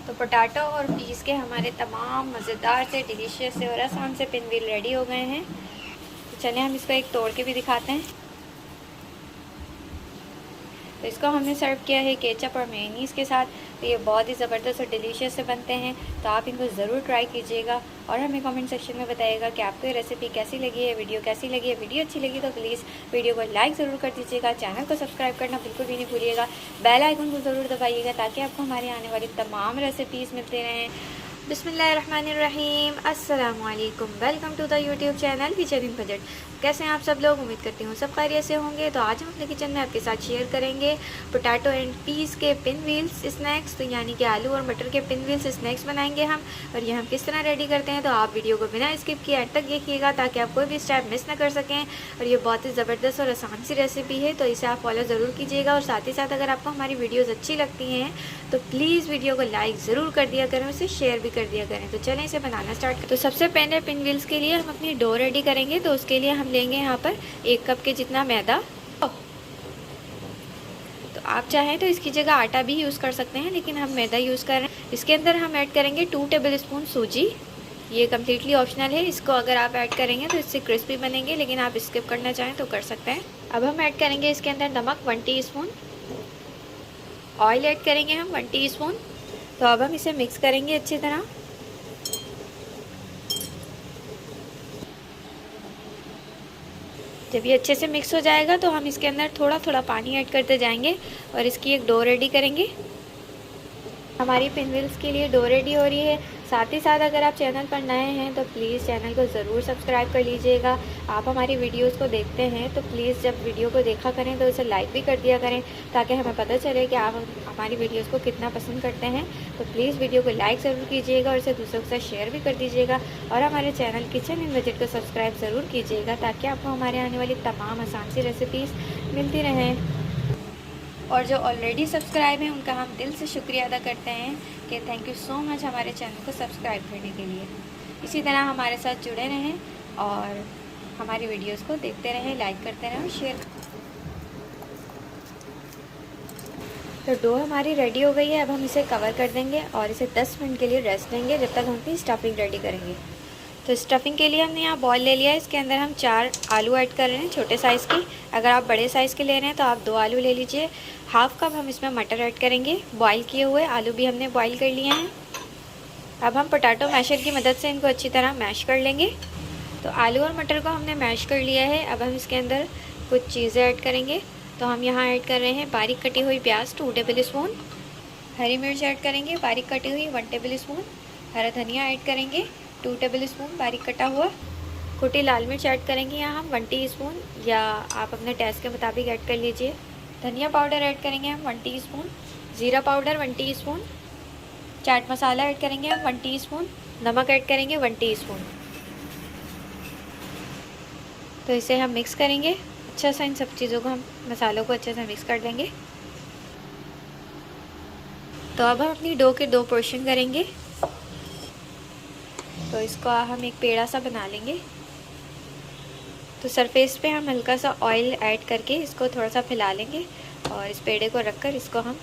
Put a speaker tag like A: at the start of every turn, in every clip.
A: तो पोटैटो और पीस के हमारे तमाम मज़ेदार से, डिलीशियस से और आसान से पिन व्हील रेडी हो गए हैं। तो चलिए हम इसको एक तोड़ के भी दिखाते हैं। तो इसको हमने सर्व किया है केचप और मेयोनीज़ के साथ। तो ये बहुत ही ज़बरदस्त और डिलीशियस से बनते हैं। तो आप इनको ज़रूर ट्राई कीजिएगा और हमें कमेंट सेक्शन में बताइएगा कि आपको ये रेसिपी कैसी लगी है, वीडियो कैसी लगी है। वीडियो अच्छी लगी तो प्लीज़ वीडियो को लाइक ज़रूर कर दीजिएगा, चैनल को सब्सक्राइब करना बिल्कुल भी नहीं भूलिएगा, बेल आइकन को ज़रूर दबाइएगा ताकि आपको हमारी आने वाली तमाम रेसिपीज़ मिलते रहें। बिस्मिल्लाहिर्रहमानिर्रहीम, अस्सलाम वालेकुम, welcome to the YouTube channel kitchen in budget. कैसे हैं आप सब लोग? उम्मीद करती हूँ सब खैरियत से होंगे। तो आज हम अपने किचन में आपके साथ शेयर करेंगे पोटैटो एंड पीस के पिन व्हील्स स्नैक्स। तो यानी कि आलू और मटर के पिन व्हील्स स्नैक्स बनाएंगे हम, और ये हम किस तरह रेडी करते हैं। तो आप वीडियो को बिना स्किप किए एंड तक देखिएगा ताकि आप कोई भी स्टेप मिस ना कर सकें। और ये बहुत ही ज़बरदस्त और आसान सी रेसिपी है, तो इसे आप फॉलो ज़रूर कीजिएगा। और साथ ही साथ अगर आपको हमारी वीडियोज़ अच्छी लगती हैं तो प्लीज़ वीडियो को लाइक ज़रूर कर दिया करें, उसे शेयर भी कर दिया करें। तो चलें इसे बनाना स्टार्ट करें। तो सबसे पहले पिन व्हील्स के लिए हम अपनी डो रेडी करेंगे। तो उसके लिए हम लेंगे यहाँ पर 1 कप के जितना मैदा। तो आप चाहें तो इसकी जगह आटा भी यूज़ कर सकते हैं, लेकिन हम मैदा यूज़ कर रहे हैं। इसके अंदर हम ऐड करेंगे 2 टेबल स्पून सूजी। ये कम्प्लीटली ऑप्शनल है, इसको अगर आप ऐड करेंगे तो इससे क्रिस्पी बनेंगे, लेकिन आप स्किप करना चाहें तो कर सकते हैं। अब हम ऐड करेंगे इसके अंदर नमक 1 टीस्पून, ऑयल ऐड करेंगे हम 1 टीस्पून। तो अब हम इसे मिक्स करेंगे अच्छी तरह। जब ये अच्छे से मिक्स हो जाएगा तो हम इसके अंदर थोड़ा थोड़ा पानी ऐड करते जाएंगे और इसकी एक डो रेडी करेंगे। हमारी पिन व्हील्स के लिए डो रेडी हो रही है। साथ ही साथ अगर आप चैनल पर नए हैं तो प्लीज़ चैनल को ज़रूर सब्सक्राइब कर लीजिएगा। आप हमारी वीडियोस को देखते हैं तो प्लीज़ जब वीडियो को देखा करें तो उसे लाइक भी कर दिया करें, ताकि हमें पता चले कि आप हमारी वीडियोस को कितना पसंद करते हैं। तो प्लीज़ वीडियो को लाइक ज़रूर कीजिएगा और इसे दूसरों के साथ शेयर भी कर दीजिएगा। और हमारे चैनल किचन इन बजट को सब्सक्राइब ज़रूर कीजिएगा ताकि आपको हमारे आने वाली तमाम आसान सी रेसिपीज़ मिलती रहें। और जो ऑलरेडी सब्सक्राइब हैं उनका हम दिल से शुक्रिया अदा करते हैं कि थैंक यू सो मच हमारे चैनल को सब्सक्राइब करने के लिए। इसी तरह हमारे साथ जुड़े रहें और हमारी वीडियोस को देखते रहें, लाइक करते रहें और शेयर। तो डो हमारी रेडी हो गई है। अब हम इसे कवर कर देंगे और इसे 10 मिनट के लिए रेस्ट देंगे जब तक हम अपनी स्टफिंग रेडी करेंगे। तो स्टफिंग के लिए हमने यहाँ बॉल ले लिया है। इसके अंदर हम 4 आलू ऐड कर रहे हैं, छोटे साइज़ की। अगर आप बड़े साइज़ के ले रहे हैं तो आप 2 आलू ले लीजिए। हाफ़ कप हम इसमें मटर ऐड करेंगे, बॉईल किए हुए। आलू भी हमने बॉईल कर लिए हैं। अब हम पोटैटो मैशर की मदद से इनको अच्छी तरह मैश कर लेंगे। तो आलू और मटर को हमने मैश कर लिया है। अब हम इसके अंदर कुछ चीज़ें ऐड करेंगे। तो हम यहाँ ऐड कर रहे हैं बारीक कटी हुई प्याज 2 टेबल स्पून, हरी मिर्च ऐड करेंगे बारीक कटी हुई 1 टेबल स्पून, हरा धनिया ऐड करेंगे 2 टेबल स्पून बारीक कटा हुआ, कुटी लाल मिर्च ऐड करेंगे यहाँ हम 1 टीस्पून, या आप अपने टेस्ट के मुताबिक ऐड कर लीजिए। धनिया पाउडर ऐड करेंगे हम 1 टीस्पून, ज़ीरा powder 1 teaspoon, chaat masala add करेंगे हम 1 टीस्पून, नमक ऐड करेंगे 1 टीस्पून। तो इसे हम मिक्स करेंगे अच्छा सा। इन सब चीज़ों को हम मसालों को अच्छे से मिक्स कर देंगे। तो अब हम अपनी डो के 2 पोर्शन करेंगे। तो इसको हम एक पेड़ा सा बना लेंगे। तो सरफेस पे हम हल्का सा ऑयल ऐड करके इसको थोड़ा सा फैला लेंगे और इस पेड़े को रखकर इसको हम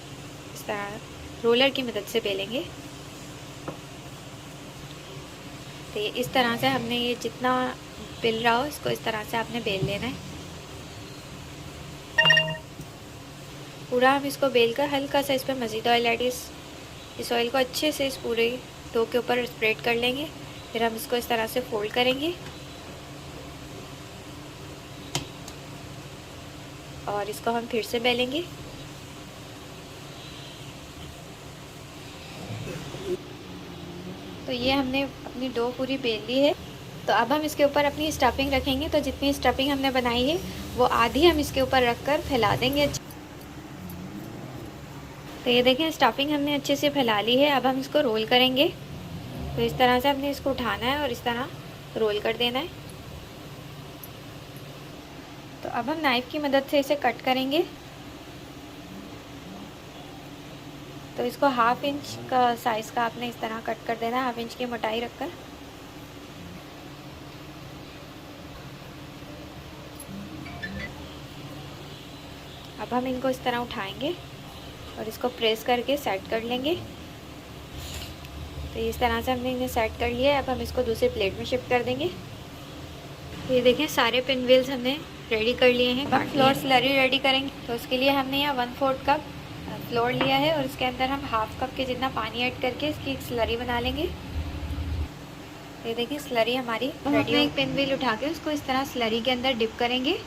A: इस तरह रोलर की मदद से बेलेंगे। तो ये इस तरह से हमने ये जितना बेल रहा हो इसको इस तरह से आपने बेल लेना है पूरा। हम इसको बेल कर हल्का सा इस पर मज़ीद ऑयल ऐड, इस ऑयल को अच्छे से इस पूरे डो के ऊपर स्प्रेड कर लेंगे। फिर हम इसको इस तरह से फोल्ड करेंगे और इसको हम फिर से बेलेंगे। तो ये हमने अपनी डो पूरी बेल ली है। तो अब हम इसके ऊपर अपनी स्टफिंग रखेंगे। तो जितनी स्टफिंग हमने बनाई है वो आधी हम इसके ऊपर रखकर फैला देंगे। तो ये देखें स्टफिंग हमने अच्छे से फैला ली है। अब हम इसको रोल करेंगे। तो इस तरह से हमने इसको उठाना है और इस तरह रोल कर देना है। तो अब हम नाइफ़ की मदद से इसे कट करेंगे। तो इसको 1/2 इंच का साइज़ का आपने इस तरह कट कर देना है, 1/2 इंच की मोटाई रखकर। अब हम इनको इस तरह उठाएंगे और इसको प्रेस करके सेट कर लेंगे। तो इस तरह से हमने इन्हें सेट कर लिया है। अब हम इसको दूसरी प्लेट में शिफ्ट कर देंगे। ये देखें सारे पिन व्हील्स हमने रेडी कर लिए हैं। फ्लोर स्लरी रेडी करेंगे तो उसके लिए हमने यहाँ 1/4 कप फ्लोर लिया है और उसके अंदर हम 1/2 कप के जितना पानी ऐड करके इसकी एक स्लरी बना लेंगे। ये देखिए स्लरी हमारी रेडी। एक पिन व्हील उठा के उसको इस तरह स्लरी के अंदर डिप करेंगे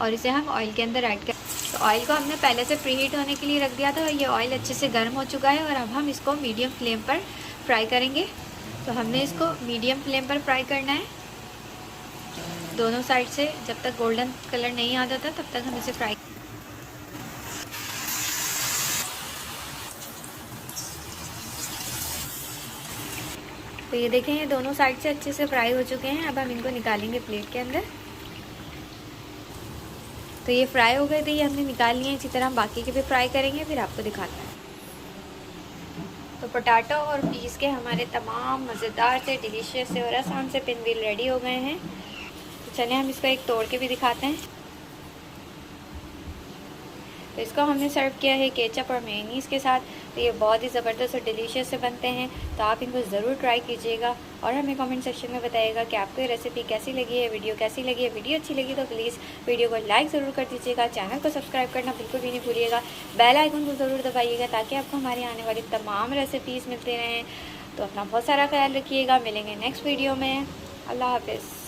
A: और इसे हम ऑयल के अंदर ऐड कर। तो ऑयल को हमने पहले से प्रीहीट होने के लिए रख दिया था और ये ऑयल अच्छे से गर्म हो चुका है और अब हम इसको मीडियम फ्लेम पर फ्राई करेंगे। तो हमने इसको मीडियम फ्लेम पर फ्राई करना है दोनों साइड से। जब तक गोल्डन कलर नहीं आ जाता तब तक हम इसे फ्राई। तो ये देखें ये दोनों साइड से अच्छे से फ्राई हो चुके हैं। अब हम इनको निकालेंगे प्लेट के अंदर। तो ये फ्राई हो गए थे, ये हमने निकाल लिए। इसी तरह हम बाकी के भी फ्राई करेंगे, फिर आपको दिखाते हैं। तो पोटैटो और पीस के हमारे तमाम मज़ेदार से, डिलीशियस से और आसान से पिन व्हील रेडी हो गए हैं। तो चलिए हम इसको एक तोड़ के भी दिखाते हैं। तो इसको हमने सर्व किया है केचप और मेयोनीज़ के साथ। तो ये बहुत ही ज़बरदस्त और डिलीशियस से बनते हैं। तो आप इनको ज़रूर ट्राई कीजिएगा और हमें कमेंट सेक्शन में बताइएगा कि आपको ये रेसिपी कैसी लगी है, वीडियो कैसी लगी है। वीडियो अच्छी लगी तो प्लीज़ वीडियो को लाइक ज़रूर कर दीजिएगा, चैनल को सब्सक्राइब करना बिल्कुल भी नहीं भूलिएगा, बेल आइकन को ज़रूर दबाइएगा ताकि आपको हमारी आने वाली तमाम रेसिपीज़ मिलते रहें। तो अपना बहुत सारा ख्याल रखिएगा। मिलेंगे नेक्स्ट वीडियो में। अल्लाह हाफ़िज़।